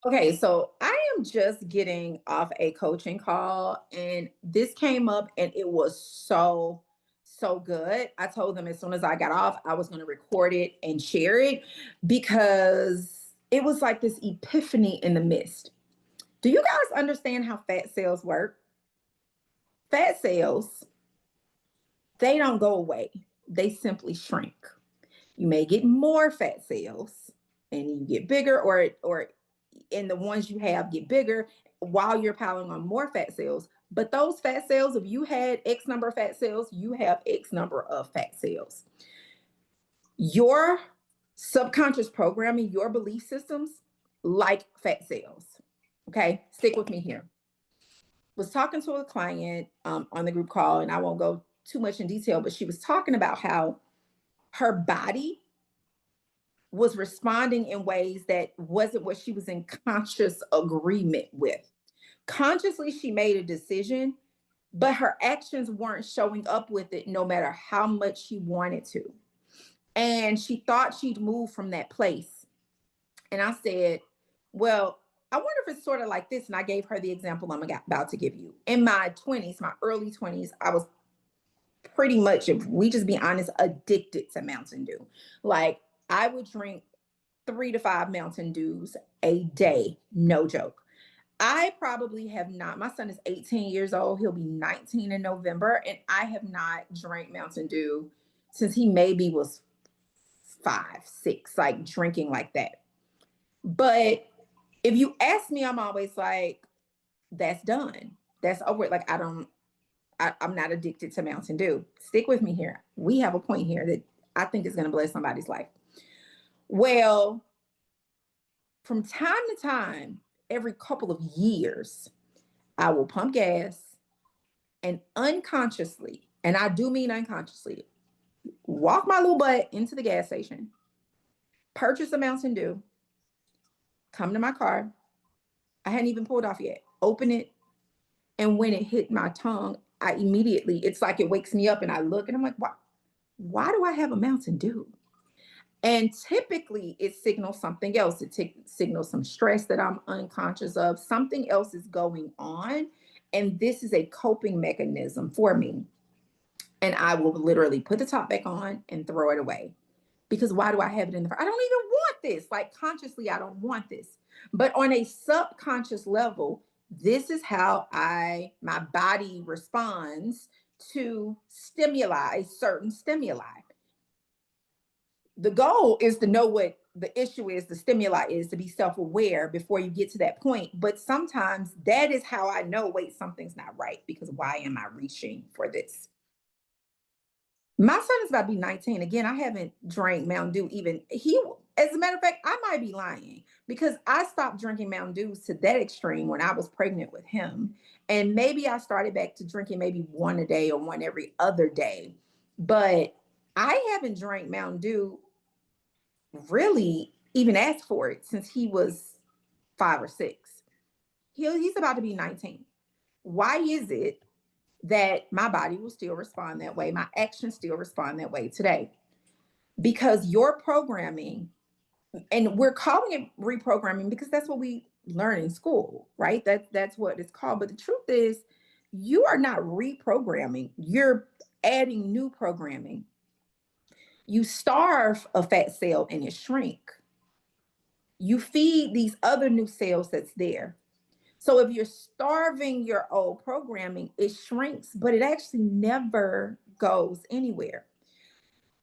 Okay, so I am just getting off a coaching call and this came up and it was so good. I told them as soon as I got off, I was going to record it and share it because it was like this epiphany in the midst. Do you guys understand how fat cells work? Fat cells, they don't go away. They simply shrink. You may get more fat cells and you get bigger or and the ones you have get bigger while you're piling on more fat cells. But those fat cells, if you had X number of fat cells, you have X number of fat cells. Your subconscious programming, your belief systems, like fat cells. Okay, stick with me here. Was talking to a client on the group call, and I won't go too much in detail, but she was talking about how her body was responding in ways that wasn't what she was in conscious agreement with. Consciously, she made a decision, but her actions weren't showing up with it no matter how much she wanted to. And she thought she'd move from that place. And I said, well, I wonder if it's sort of like this. And I gave her the example I'm about to give you. In my 20s, my early 20s, I was pretty much, if we just be honest, addicted to Mountain Dew. Like I would drink 3 to 5 Mountain Dews a day, no joke. I probably have not, my son is 18 years old. He'll be 19 in November. And I have not drank Mountain Dew since he maybe was 5, 6, like drinking like that. But if you ask me, I'm always like, that's done. That's over. Like, I'm not addicted to Mountain Dew. Stick with me here. We have a point here that I think is going to bless somebody's life. Well, from time to time, every couple of years, I will pump gas and unconsciously, and I do mean unconsciously, walk my little butt into the gas station, purchase a Mountain Dew, come to my car. I hadn't even pulled off yet. Open it. And when it hit my tongue, I immediately, it's like it wakes me up and I look and I'm like, why do I have a Mountain Dew? And typically it signals something else. It signals some stress that I'm unconscious of. Something else is going on. And this is a coping mechanism for me. And I will literally put the top back on and throw it away. Because why do I have it in the I don't even want this. Like consciously, I don't want this. But on a subconscious level, this is how my body responds to stimuli, certain stimuli. The goal is to know what the issue is, the stimuli is, to be self-aware before you get to that point. But sometimes that is how I know, wait, something's not right, because why am I reaching for this? My son is about to be 19. Again, I haven't drank Mountain Dew even. As a matter of fact, I might be lying because I stopped drinking Mountain Dews to that extreme when I was pregnant with him. And maybe I started back to drinking maybe one a day or one every other day. But I haven't drank Mountain Dew, really even asked for it, since he was 5 or 6. He's about to be 19. Why is it that my body will still respond that way? My actions still respond that way today? Because your programming, and we're calling it reprogramming because that's what we learn in school, right? That's what it's called. But the truth is, you are not reprogramming, you're adding new programming. You starve a fat cell and it shrink. You feed these other new cells that's there. So if you're starving your old programming, it shrinks, but it actually never goes anywhere.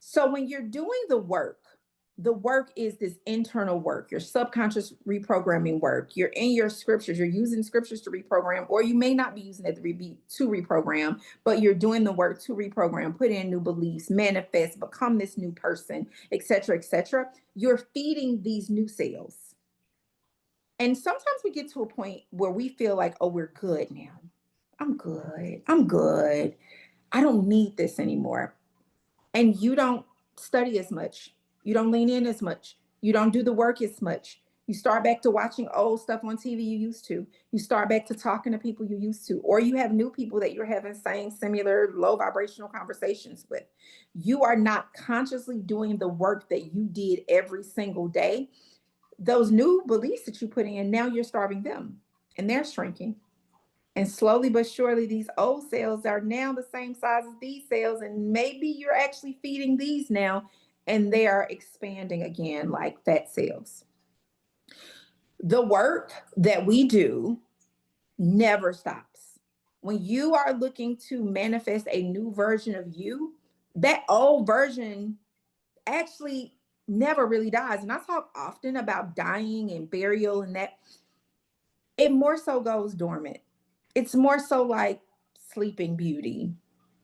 So when you're doing the work is this internal work, your subconscious reprogramming work. You're in your scriptures, you're using scriptures to reprogram, or you may not be using it to reprogram, but you're doing the work to reprogram, put in new beliefs, manifest, become this new person, etc., etc. You're feeding these new cells. And sometimes we get to a point where we feel like, oh, we're good now. I'm good. I'm good. I don't need this anymore. And you don't study as much. You don't lean in as much. You don't do the work as much. You start back to watching old stuff on TV you used to. You start back to talking to people you used to, or you have new people that you're having same, similar, low vibrational conversations with. You are not consciously doing the work that you did every single day. those new beliefs that you put in, now you're starving them and they're shrinking. And slowly but surely, these old cells are now the same size as these cells. And maybe you're actually feeding these now and they are expanding again like fat cells. The work that we do never stops. When you are looking to manifest a new version of you, that old version actually never really dies. And I talk often about dying and burial, and that it more so goes dormant. It's more so like Sleeping Beauty,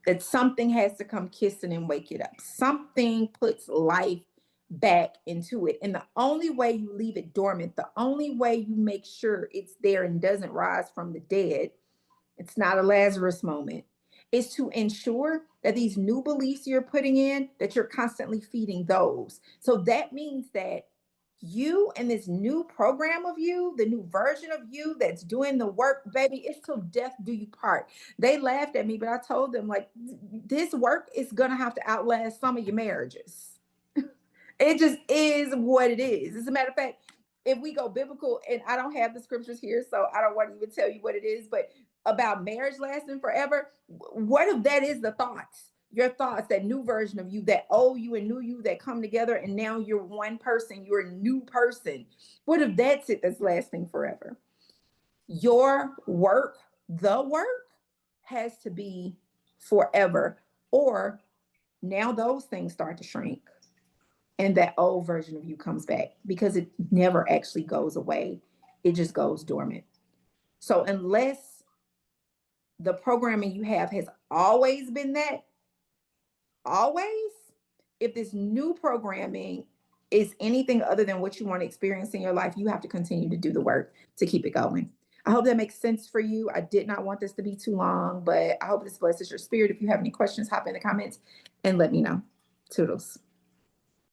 that something has to come kissing and wake it up. Something puts life back into it. And the only way you leave it dormant, the only way you make sure it's there and doesn't rise from the dead, it's not a Lazarus moment, is to ensure that these new beliefs you're putting in, that you're constantly feeding those. So that means that you and this new program of you, the new version of you that's doing the work, baby, it's till death do you part. They laughed at me, but I told them, like, this work is gonna have to outlast some of your marriages. It just is what it is. As a matter of fact, if we go biblical, and I don't have the scriptures here, so I don't want to even tell you what it is, but about marriage lasting forever, what if that is the thoughts? Your thoughts, that new version of you, that old you and new you that come together, and now you're one person, you're a new person. What if that's it that's lasting forever? Your work, the work, has to be forever, or now those things start to shrink and that old version of you comes back, because it never actually goes away. It just goes dormant. So unless the programming you have has always been that, always, if this new programming is anything other than what you want to experience in your life, you have to continue to do the work to keep it going. I hope that makes sense for you. I did not want this to be too long, but I hope this blesses your spirit. If you have any questions, hop in the comments and let me know. Toodles.